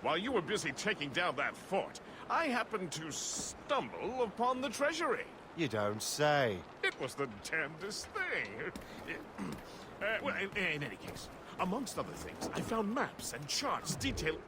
While you were busy taking down that fort, I happened to stumble upon the treasury. You don't say. It was the damnedest thing. Well, in any case, amongst other things, I found maps and charts detailing...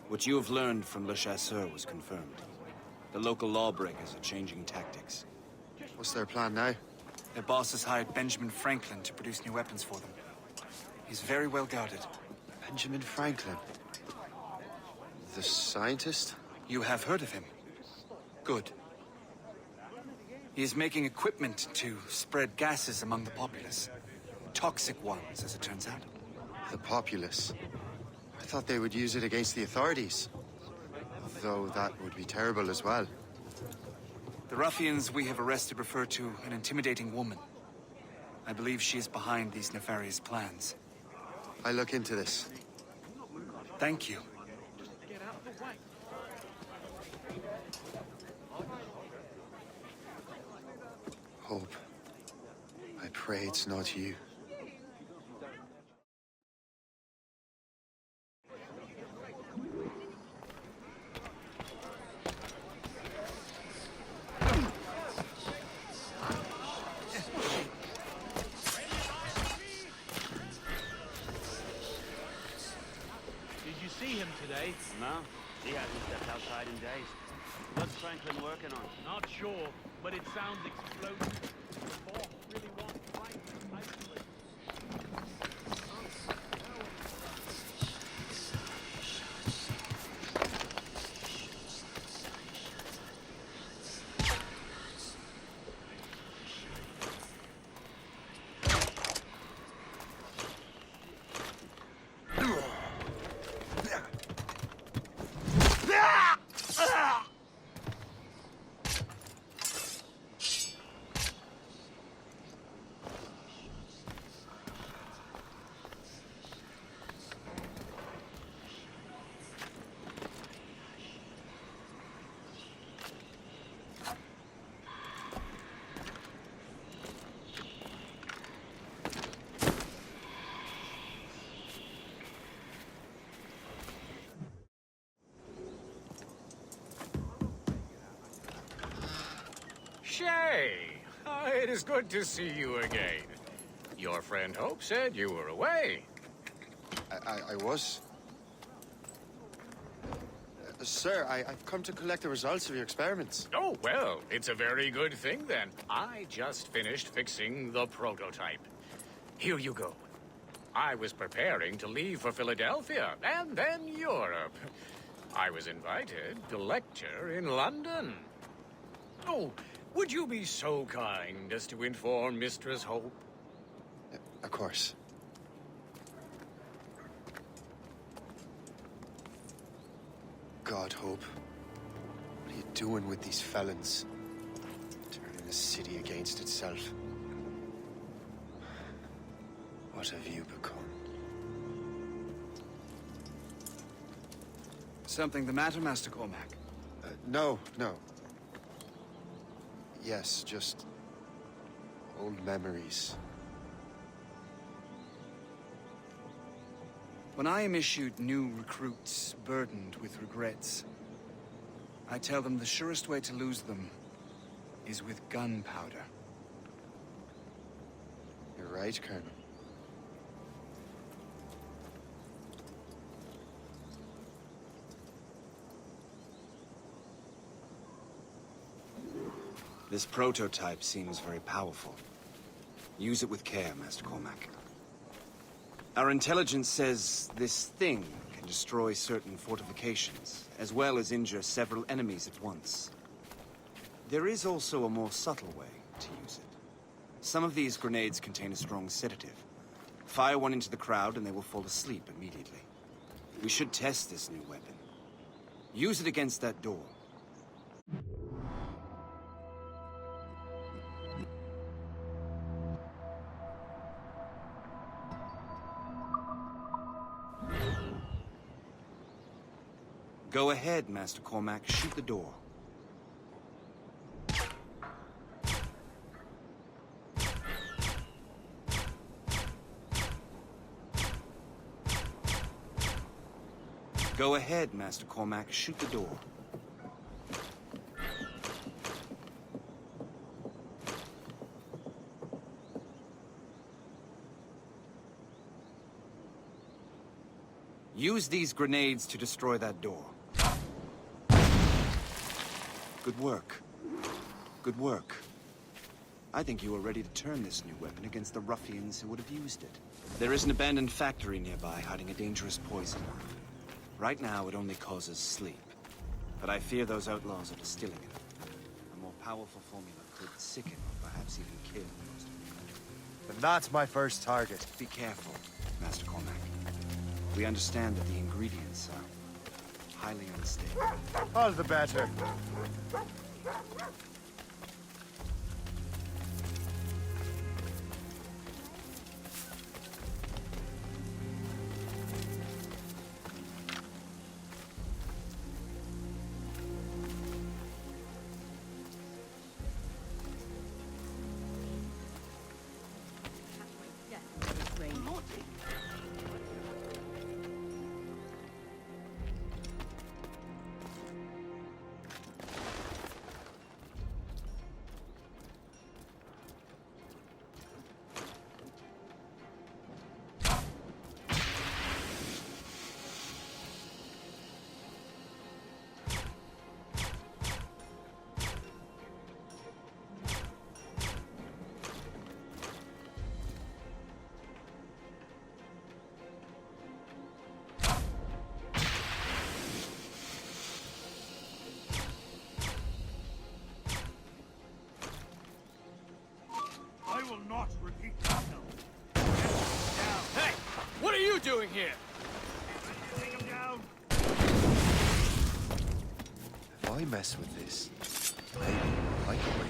What you have learned from Le Chasseur was confirmed. The local lawbreakers are changing tactics. What's their plan now? Their boss has hired Benjamin Franklin to produce new weapons for them. He's very well guarded. Benjamin Franklin? The scientist? You have heard of him? Good. He is making equipment to spread gases among the populace. Toxic ones, as it turns out. The populace? I thought they would use it against the authorities. Though that would be terrible as well. The ruffians we have arrested refer to an intimidating woman. I believe she is behind these nefarious plans. I'll look into this. Thank you. Hope. I pray it's not you. Did you see him today? No, he hasn't stepped outside in days. What's Franklin working on? Not sure, but it sounds explosive. The boss really wants Franklin isolated. Shay! It is good to see you again. Your friend Hope said you were away. I was. Sir, I've come to collect the results of your experiments. Oh, well, it's a very good thing then. I just finished fixing the prototype. Here you go. I was preparing to leave for Philadelphia and then Europe. I was invited to lecture in London. Oh, would you be so kind as to inform Mistress Hope? Of course. God, Hope. What are you doing with these felons? Turning the city against itself. What have you become? Something the matter, Master Cormac? No. Yes, just old memories. When I am issued new recruits burdened with regrets, I tell them the surest way to lose them is with gunpowder. You're right, Colonel. This prototype seems very powerful. Use it with care, Master Cormac. Our intelligence says this thing can destroy certain fortifications, as well as injure several enemies at once. There is also a more subtle way to use it. Some of these grenades contain a strong sedative. Fire one into the crowd and they will fall asleep immediately. We should test this new weapon. Use it against that door. Go ahead, Master Cormac. Shoot the door. Go ahead, Master Cormac. Shoot the door. Use these grenades to destroy that door. Good work. Good work. I think you are ready to turn this new weapon against the ruffians who would have used it. There is an abandoned factory nearby hiding a dangerous poison. Right now, it only causes sleep. But I fear those outlaws are distilling it. A more powerful formula could sicken or perhaps even kill most of them. But that's my first target. Be careful, Master Cormac. We understand that the ingredients are highly unstable. All the better. I will not repeat myself. Hey! What are you doing here? Take him down. If I mess with this, maybe I can win.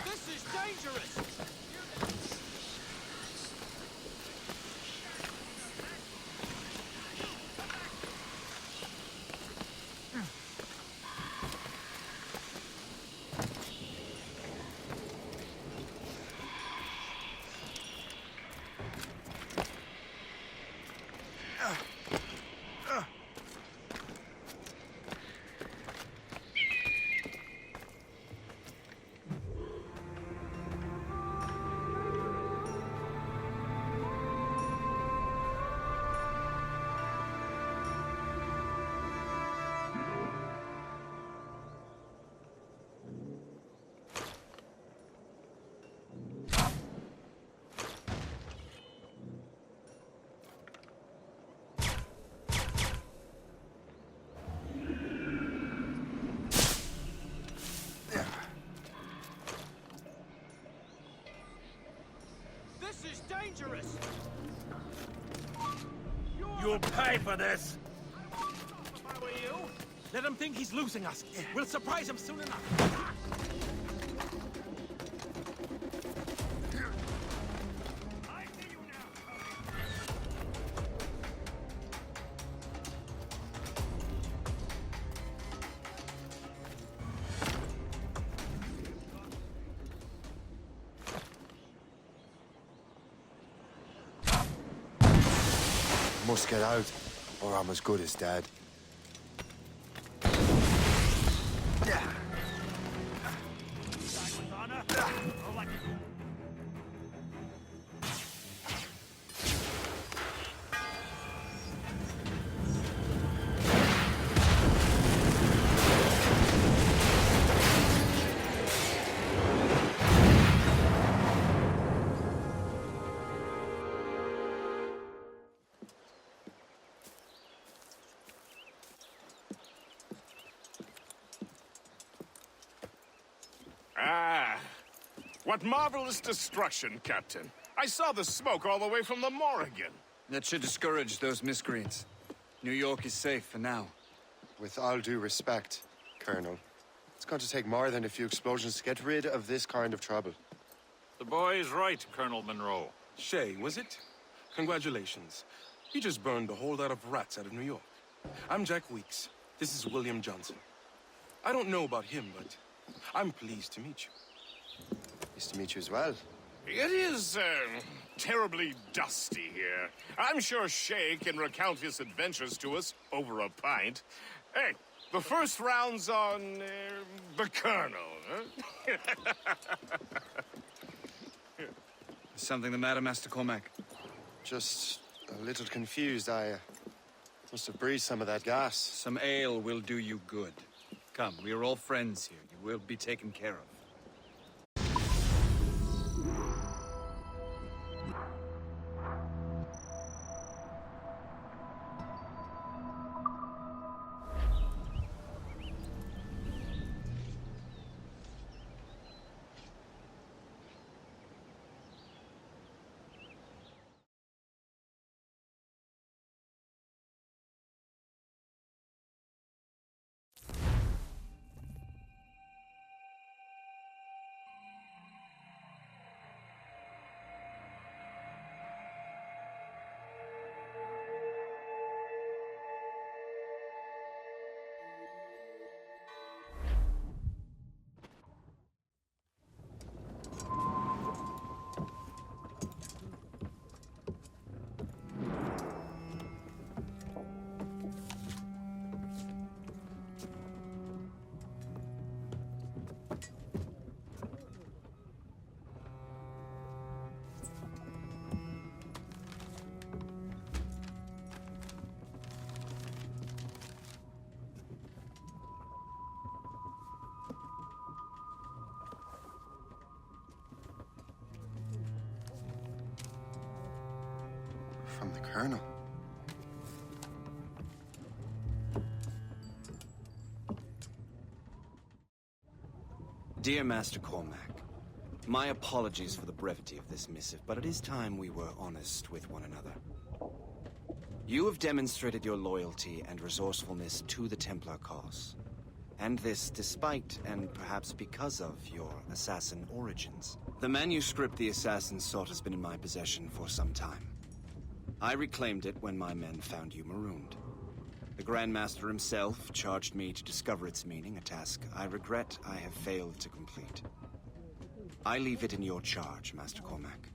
This is dangerous! This is dangerous! You'll pay for this. If I were you, Let him think he's losing us. We'll surprise him soon enough. I see you now, Must get out, or I'm as good as dead. What marvelous destruction, Captain. I saw the smoke all the way from the Morrigan. That should discourage those miscreants. New York is safe for now. With all due respect, Colonel, it's going to take more than a few explosions to get rid of this kind of trouble. The boy is right, Colonel Monroe. Shay, was it? Congratulations. You just burned a whole lot of rats out of New York. I'm Jack Weeks. This is William Johnson. I don't know about him, but I'm pleased to meet you. Nice to meet you as well. It is, terribly dusty here. I'm sure Shay can recount his adventures to us over a pint. Hey, the first round's on, the Colonel, huh? Is something the matter, Master Cormac? Just a little confused. I must have breathed some of that gas. Some ale will do you good. Come, we are all friends here. You will be taken care of. From the Colonel. Dear Master Cormac, my apologies for the brevity of this missive, but it is time we were honest with one another. You have demonstrated your loyalty and resourcefulness to the Templar cause. And this despite, and perhaps because of, your assassin origins. The manuscript the assassin sought has been in my possession for some time. I reclaimed it when my men found you marooned. The Grand Master himself charged me to discover its meaning, a task I regret I have failed to complete. I leave it in your charge, Master Cormac.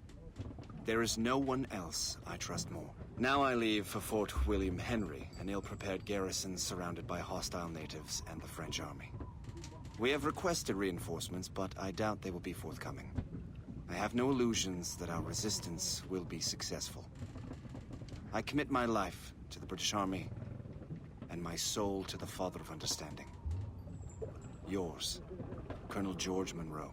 There is no one else I trust more. Now I leave for Fort William Henry, an ill-prepared garrison surrounded by hostile natives and the French army. We have requested reinforcements, but I doubt they will be forthcoming. I have no illusions that our resistance will be successful. I commit my life to the British Army, and my soul to the Father of Understanding. Yours, Colonel George Monroe.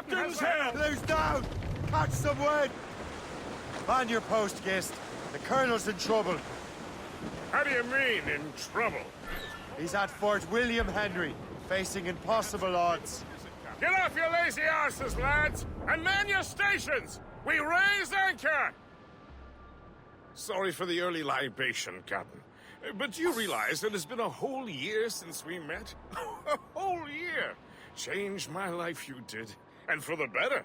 Captain's hell! Blue's down! Catch some wind! Man your post, Gist. The Colonel's in trouble. How do you mean, in trouble? He's at Fort William Henry, facing impossible odds. Get off your lazy arses, lads, and man your stations! We raise anchor! Sorry for the early libation, Captain. But do you realize that it's been a whole year since we met? A whole year! Changed my life, you did. And for the better.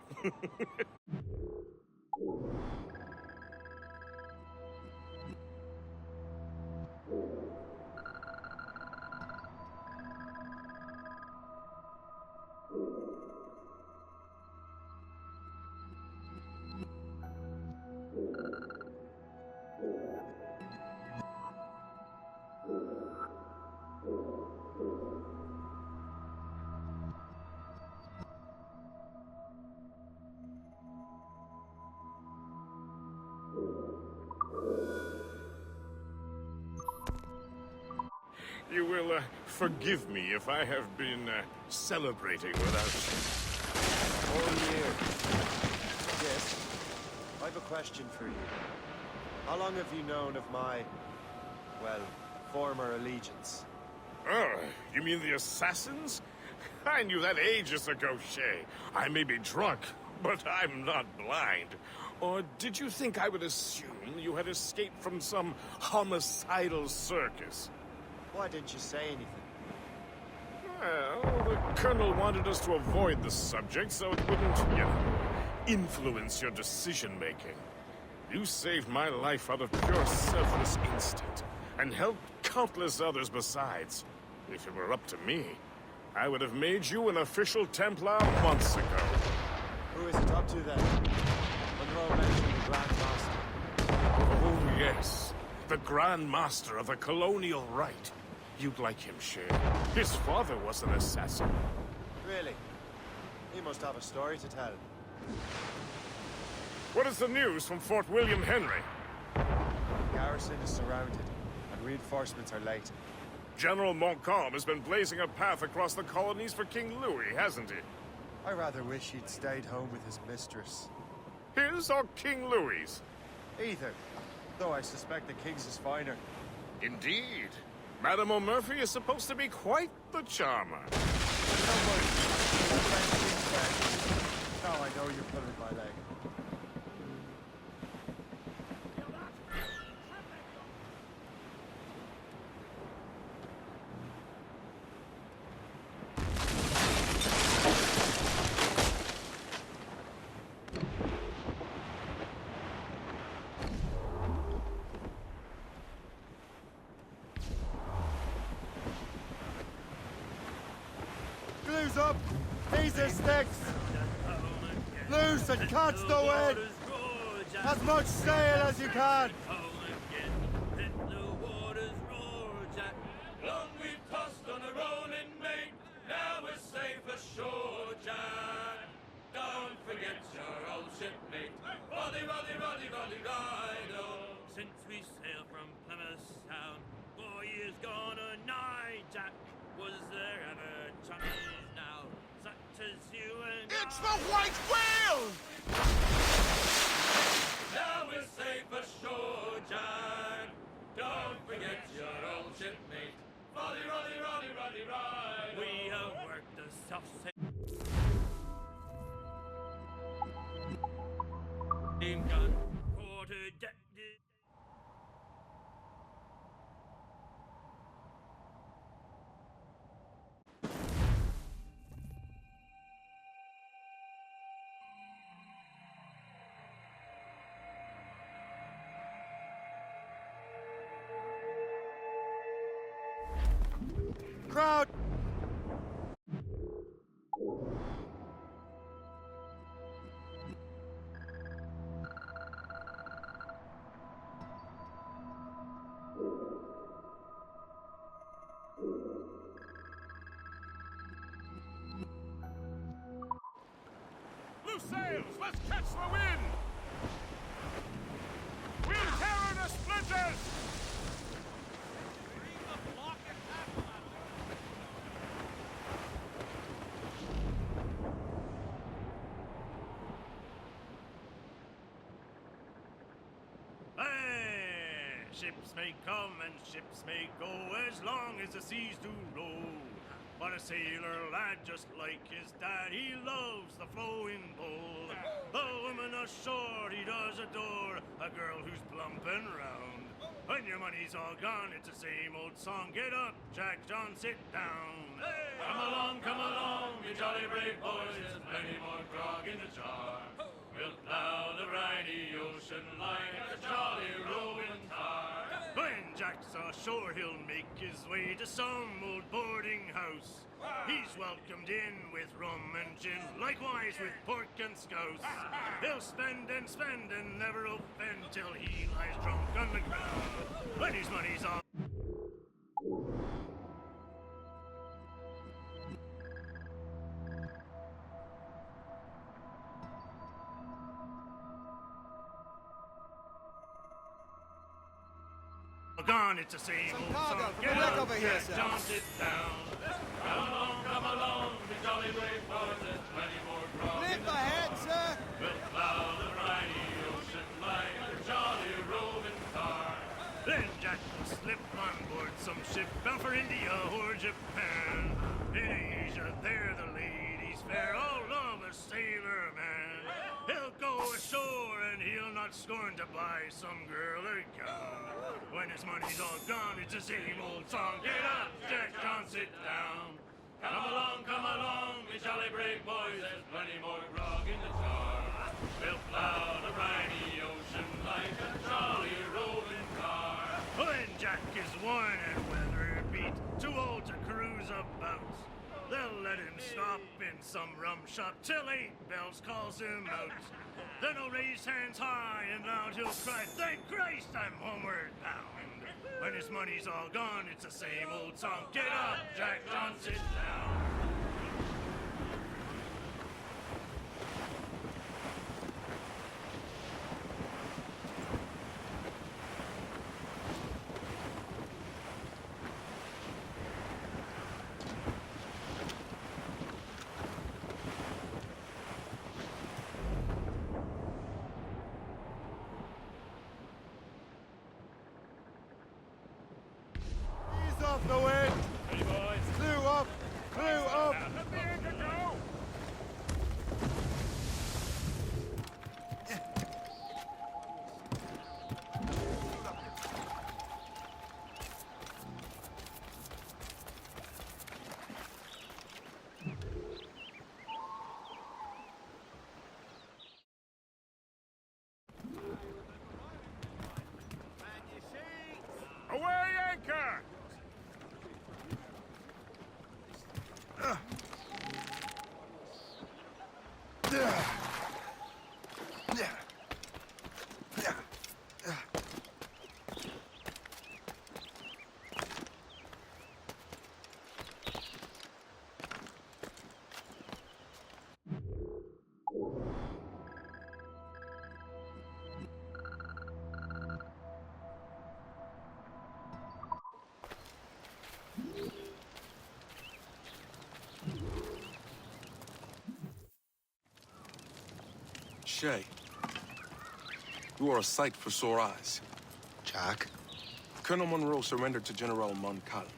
You will forgive me if I have been celebrating without you. Whole year. Yes. I have a question for you. How long have you known of my, well, former allegiance? Oh, you mean the assassins? I knew that ages ago, Shay. I may be drunk, but I'm not blind. Or did you think I would assume you had escaped from some homicidal circus? Why didn't you say anything? Well, the Colonel wanted us to avoid the subject so it wouldn't, influence your decision-making. You saved my life out of pure selfless instinct, and helped countless others besides. If it were up to me, I would have made you an official Templar months ago. Who is it up to then? Monroe mentioned the Grand Master. Oh, yes. The Grand Master of the Colonial Rite. You'd like him, Shay. His father was an assassin. Really? He must have a story to tell. What is the news from Fort William Henry? The garrison is surrounded, and reinforcements are late. General Montcalm has been blazing a path across the colonies for King Louis, hasn't he? I rather wish he'd stayed home with his mistress. His or King Louis's? Either. Though I suspect the King's is finer. Indeed. Madame O'Murphy is supposed to be quite the charmer. Now I know you're pulling my leg. Glue's up! Teaser sticks! Loose and catch the wind! As much sail as you can! Long we've tossed on a rolling main, now we're safe ashore, Jack. Don't forget your old shipmate, Roddy, Roddy, Roddy, Roddy, Rido. Since we sailed from Plymouth Sound, 4 years gone a night, Jack. Was there ever chummies now, such as you and It's the White Whale! Now we're safe ashore, Jack. Don't forget your old shipmate, Roddy, Roddy, Roddy, Roddy, Rido. we have worked the self-same gun, quarter deck. Crowd! Loose sails! Let's catch the wind! We'll tear to splinters! Ships may come and ships may go as long as the seas do roll. But a sailor lad, just like his dad, he loves the flowing bowl. The woman ashore he does adore, a girl who's plump and round. When your money's all gone, it's the same old song. Get up, Jack John, sit down. Hey! Come along, you jolly brave boys. There's plenty more grog in the jar. We'll plow the briny ocean like a jolly rolling tar. When Jack's ashore, he'll make his way to some old boarding house. He's welcomed in with rum and gin, likewise with pork and scouse. He'll spend and never offend till he lies drunk on the ground. When his money's all gone, it's the same old cargo song. from the wreck over here, sir. John, sit down. Come along, the jolly brave boys. There's plenty more grog. Lift ahead, sir. We'll plow the briny ocean like a jolly roving car. Then Jack will slip on board some ship bound for India or Japan. In Asia, there the ladies fair, all love a sailor man. He'll go ashore and he'll not scorn to buy some girl a gown. When his money's all gone, it's the same old song. Get up, Jack John, sit down. Come along, me jolly brave boys. There's plenty more grog in the jar. We'll plow the briny ocean like a jolly rolling car. When Jack is worn and weather beat, too old to cruise about, they'll let him stop in some rum shop till 8 bells calls him out. Then he'll raise hands high and loud he'll cry, thank Christ I'm homeward bound. When his money's all gone, it's the same old song. Get up, Jack John, sit down. Ease off the wind. Ready, boys? Clew up. Clew up. Let the anchor go! Away anchor! Shay, you are a sight for sore eyes. Jack? Colonel Monroe surrendered to General Montcalm.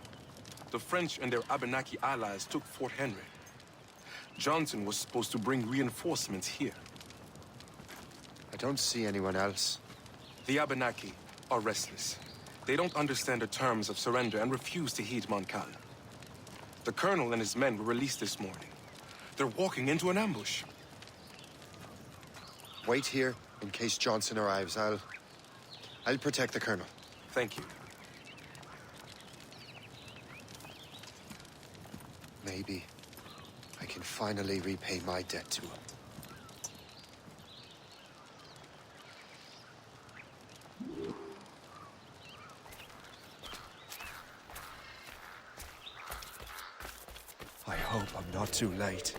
The French and their Abenaki allies took Fort Henry. Johnson was supposed to bring reinforcements here. I don't see anyone else. The Abenaki are restless. They don't understand the terms of surrender and refuse to heed Montcalm. The colonel and his men were released this morning. They're walking into an ambush. Wait here in case Johnson arrives. I'll protect the colonel. Thank you. Maybe I can finally repay my debt to him. I hope I'm not too late.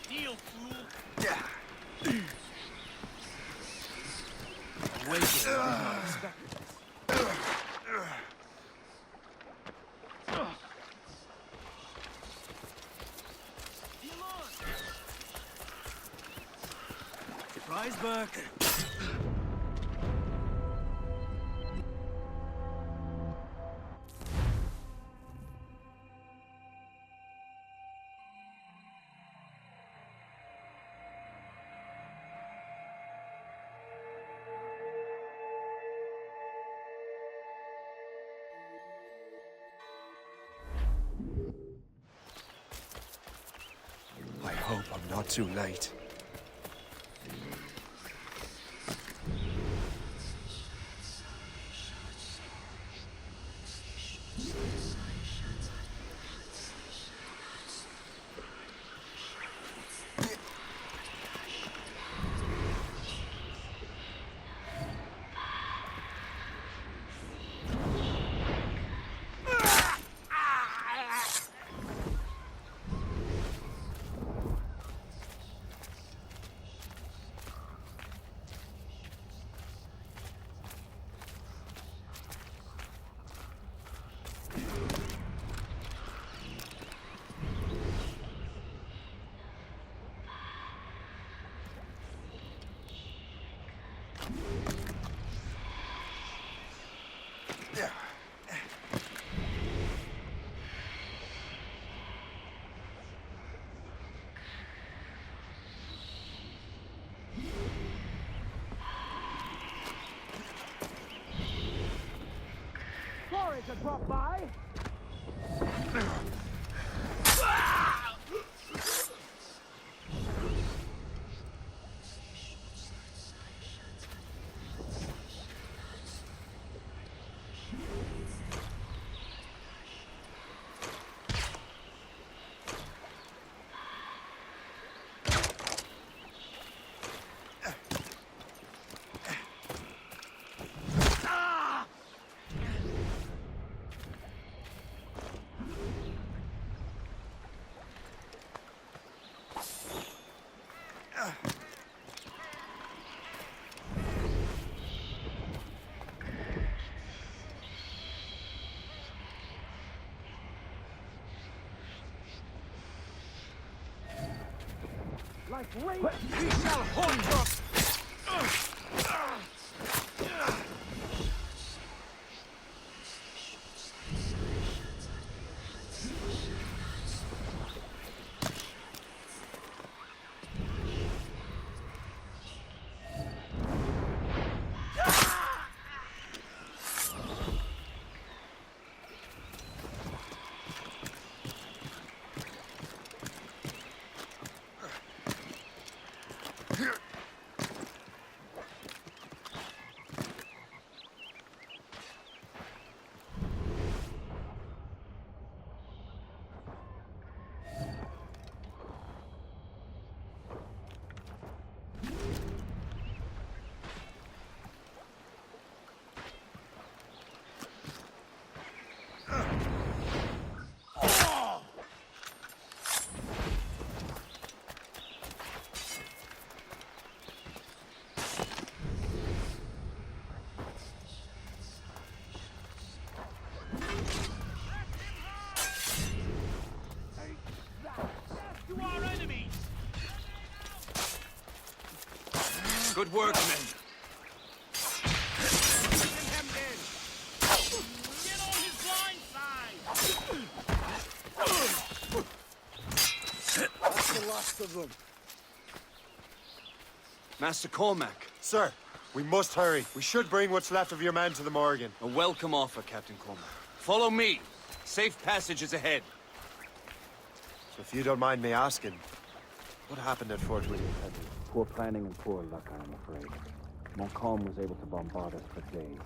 Kneel, fool. Wait, Eyes back. I hope I'm not too late. Sorry to drop by. Like rain, we shall haunt us. Good work, men. Get on his blind side! That's the last of them. Master Cormac, Sir, we must hurry. We should bring what's left of your men to the Morgan. a welcome offer, Captain Cormac. Follow me. Safe passage is ahead. So if you don't mind me asking, what happened at Fort William Henry? Poor planning and poor luck, I'm afraid. Montcalm was able to bombard us for days.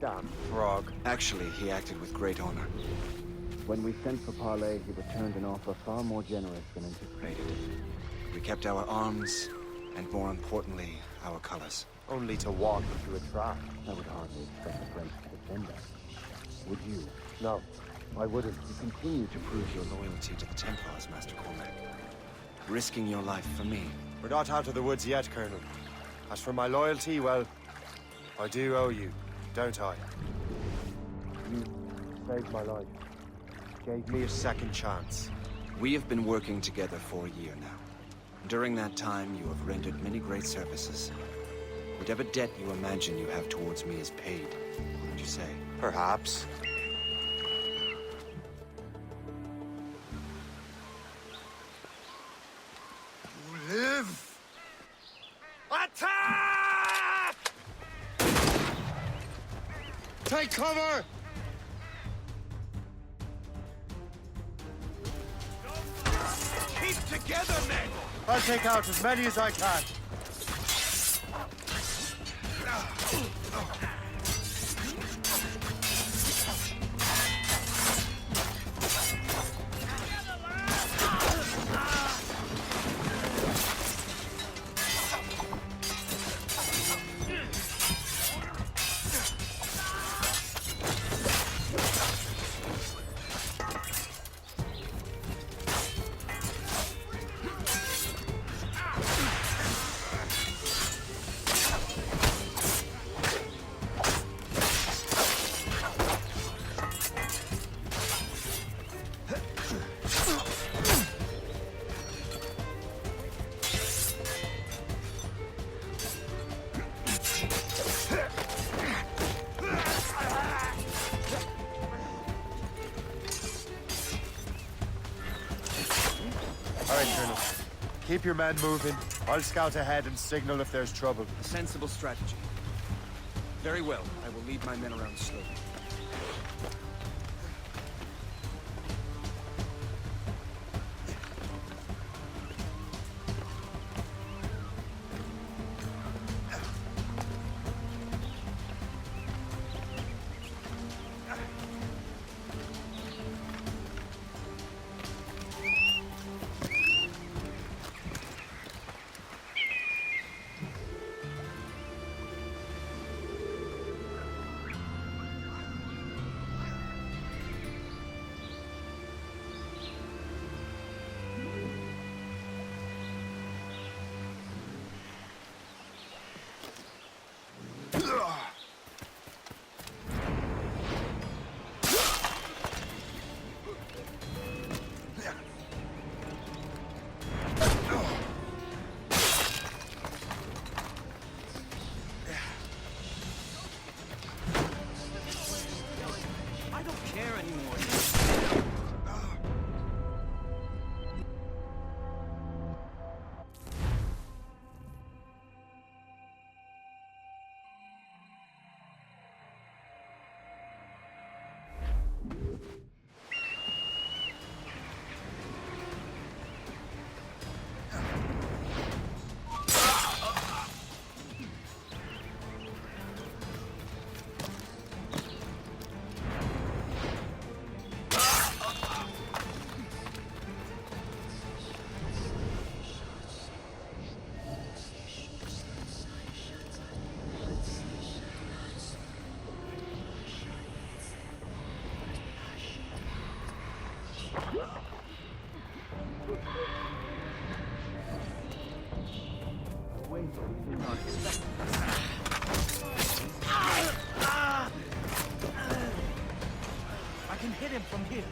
Damn frog. Actually, he acted with great honor. When we sent for parley, he returned an offer far more generous than anticipated. We kept our arms, and more importantly, our colors. Only to walk into a trap. I would hardly expect the French to defend us. Would you? No, I wouldn't. You continue to prove your loyalty to the Templars, Master Cormac. Risking your life for me. We're not out of the woods yet, Colonel. As for my loyalty, well, I do owe you, don't I? You saved my life. Gave me a second chance. We have been working together for a year now. During that time, you have rendered many great services. Whatever debt you imagine you have towards me is paid, wouldn't you say? Perhaps. You live! Attack! Take cover! Keep together, men! I'll take out as many as I can. All right, Colonel. Keep your men moving. I'll scout ahead and signal if there's trouble. A sensible strategy. Very well. I will lead my men around slowly. I don't care anymore. I can hit him from here.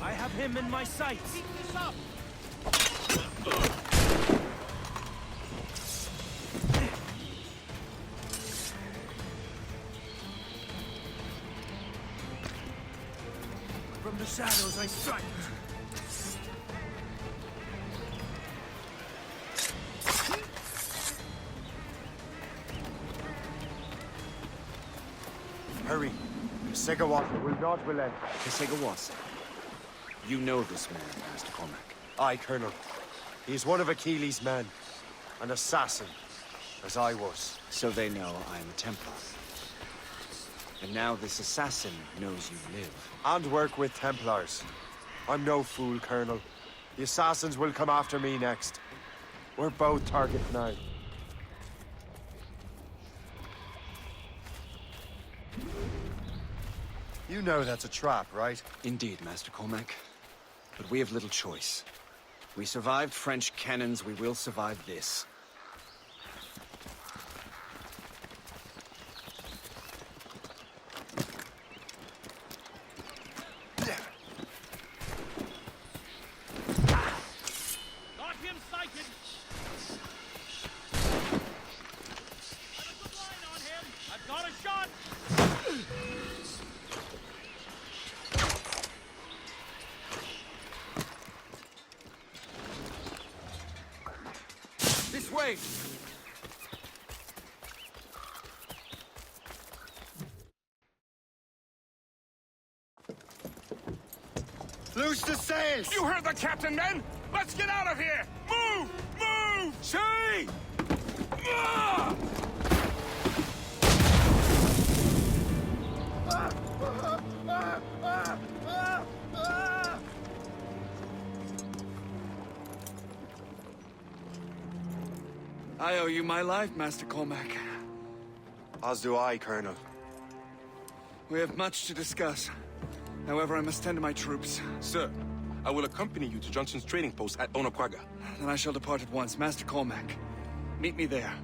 I have him in my sights. Keep this up! shadows I strike. Hurry. Segawata will not relent. Kesegawase. You know this man, Master Cormac. Aye, Colonel. He is one of Achilles' men. An assassin, as I was. So they know I am a Templar. And now this assassin knows you live. And work with Templars. I'm no fool, Colonel. The assassins will come after me next. We're both targets now. You know that's a trap, right? Indeed, Master Cormac. But we have little choice. We survived French cannons, we will survive this. Got him sighted. Got a good line on him. I've got a shot. This way! Loose the sails! You heard the captain, men! Let's get out of here! Move! Move! See! Ah! I owe you my life, Master Cormac. As do I, Colonel. We have much to discuss. However, I must tend to my troops. Sir, I will accompany you to Johnson's trading post at Onokwaga. Then I shall depart at once. Master Cormac, meet me there.